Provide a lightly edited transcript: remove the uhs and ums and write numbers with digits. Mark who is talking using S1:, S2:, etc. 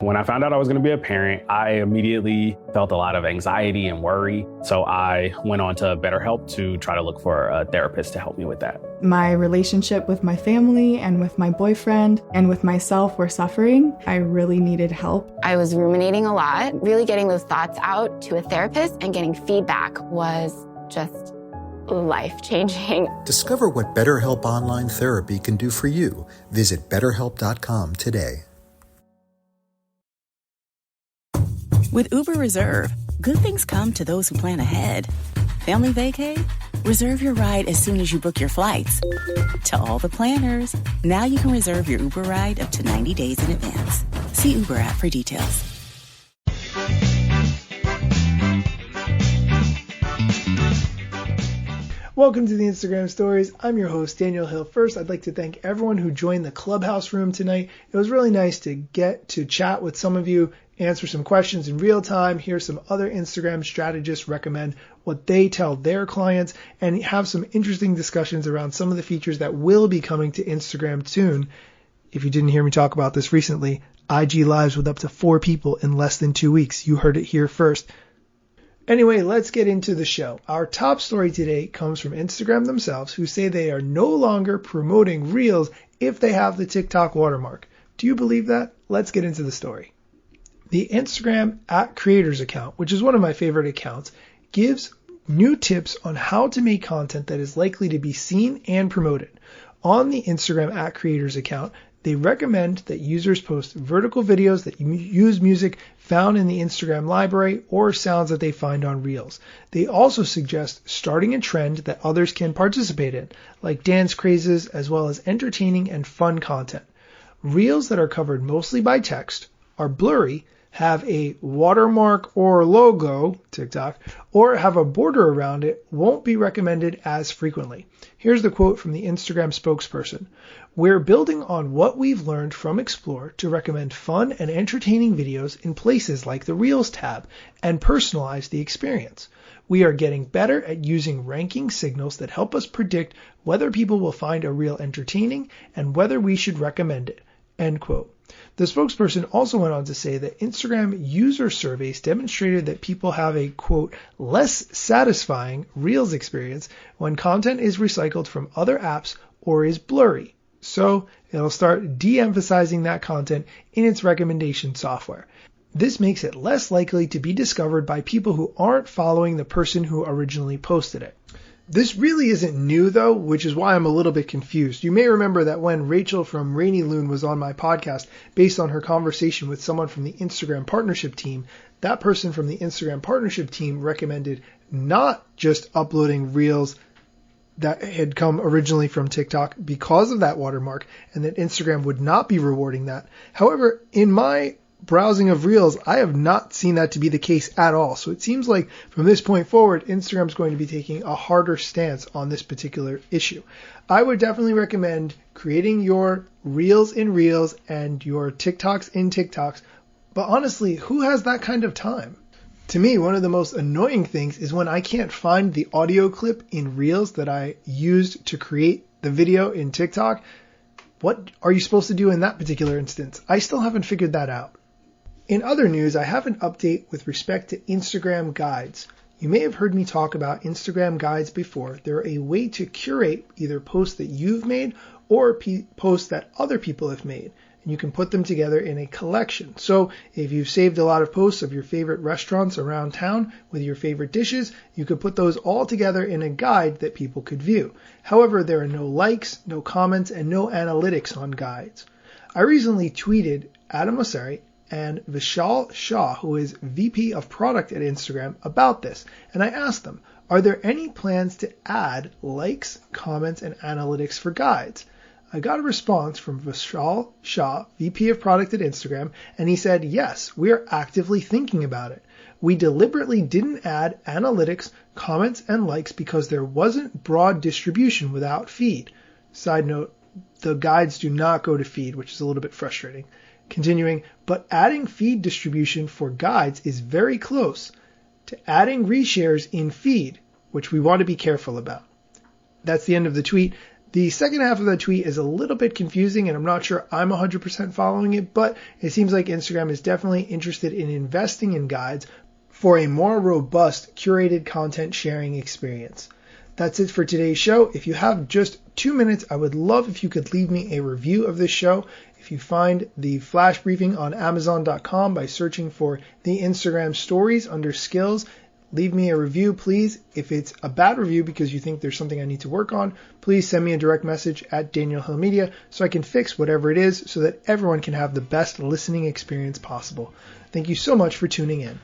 S1: When I found out I was going to be a parent, I immediately felt a lot of anxiety and worry. So I went on to BetterHelp to try to look for a therapist to help me with that.
S2: My relationship with my family and with my boyfriend and with myself were suffering. I really needed help.
S3: I was ruminating a lot. Really getting those thoughts out to a therapist and getting feedback was just life-changing.
S4: Discover what BetterHelp Online Therapy can do for you. Visit BetterHelp.com today.
S5: With Uber Reserve, good things come to those who plan ahead. Family vacay? Reserve your ride as soon as you book your flights. To all the planners, now you can reserve your Uber ride up to 90 days in advance. See Uber app for details.
S6: Welcome to the Instagram Stories. I'm your host, Daniel Hill. First, I'd like to thank everyone who joined the Clubhouse room tonight. It was really nice to get to chat with some of you, answer some questions in real time, hear some other Instagram strategists recommend what they tell their clients, and have some interesting discussions around some of the features that will be coming to Instagram soon. If you didn't hear me talk about this recently, IG Lives with up to 4 people in less than 2 weeks. You heard it here first. Anyway, let's get into the show. Our top story today comes from Instagram themselves, who say they are no longer promoting Reels if they have the TikTok watermark. Do you believe that? Let's get into the story. The Instagram @creators account, which is one of my favorite accounts, gives new tips on how to make content that is likely to be seen and promoted. On the Instagram @creators account, they recommend that users post vertical videos that use music found in the Instagram library or sounds that they find on Reels. They also suggest starting a trend that others can participate in, like dance crazes, as well as entertaining and fun content. Reels that are covered mostly by text, are blurry, have a watermark or logo, TikTok, or have a border around it won't be recommended as frequently. Here's the quote from the Instagram spokesperson. We're building on what we've learned from Explore to recommend fun and entertaining videos in places like the Reels tab and personalize the experience. We are getting better at using ranking signals that help us predict whether people will find a reel entertaining and whether we should recommend it. End quote. The spokesperson also went on to say that Instagram user surveys demonstrated that people have a, quote, less satisfying Reels experience when content is recycled from other apps or is blurry. So it'll start de-emphasizing that content in its recommendation software. This makes it less likely to be discovered by people who aren't following the person who originally posted it. This really isn't new though, which is why I'm a little bit confused. You may remember that when Rachel from Rainy Loon was on my podcast, based on her conversation with someone from the Instagram partnership team, that person from the Instagram partnership team recommended not just uploading Reels that had come originally from TikTok because of that watermark, and that Instagram would not be rewarding that. However, in my browsing of Reels, I have not seen that to be the case at all. So it seems like from this point forward, Instagram's going to be taking a harder stance on this particular issue. I would definitely recommend creating your Reels in Reels and your TikToks in TikToks. But honestly, who has that kind of time? To me, one of the most annoying things is when I can't find the audio clip in Reels that I used to create the video in TikTok. What are you supposed to do in that particular instance? I still haven't figured that out. In other news, I have an update with respect to Instagram guides. You may have heard me talk about Instagram guides before. They're a way to curate either posts that you've made or posts that other people have made. And you can put them together in a collection. So if you've saved a lot of posts of your favorite restaurants around town with your favorite dishes, you could put those all together in a guide that people could view. However, there are no likes, no comments, and no analytics on guides. I recently tweeted Adam Mosseri and Vishal Shah, who is VP of Product at Instagram, about this. And I asked them, are there any plans to add likes, comments, and analytics for guides? I got a response from Vishal Shah, VP of Product at Instagram, and he said, yes, we are actively thinking about it. We deliberately didn't add analytics, comments, and likes because there wasn't broad distribution without feed. Side note, the guides do not go to feed, which is a little bit frustrating. Continuing, but adding feed distribution for guides is very close to adding reshares in feed, which we want to be careful about. That's the end of the tweet. The second half of that tweet is a little bit confusing, and I'm not sure I'm 100% following it, but it seems like Instagram is definitely interested in investing in guides for a more robust curated content sharing experience. That's it for today's show. If you have just 2 minutes, I would love if you could leave me a review of this show. If you find the flash briefing on Amazon.com by searching for the Instagram stories under skills, leave me a review, please. If it's a bad review because you think there's something I need to work on, please send me a direct message at Daniel Hill Media so I can fix whatever it is so that everyone can have the best listening experience possible. Thank you so much for tuning in.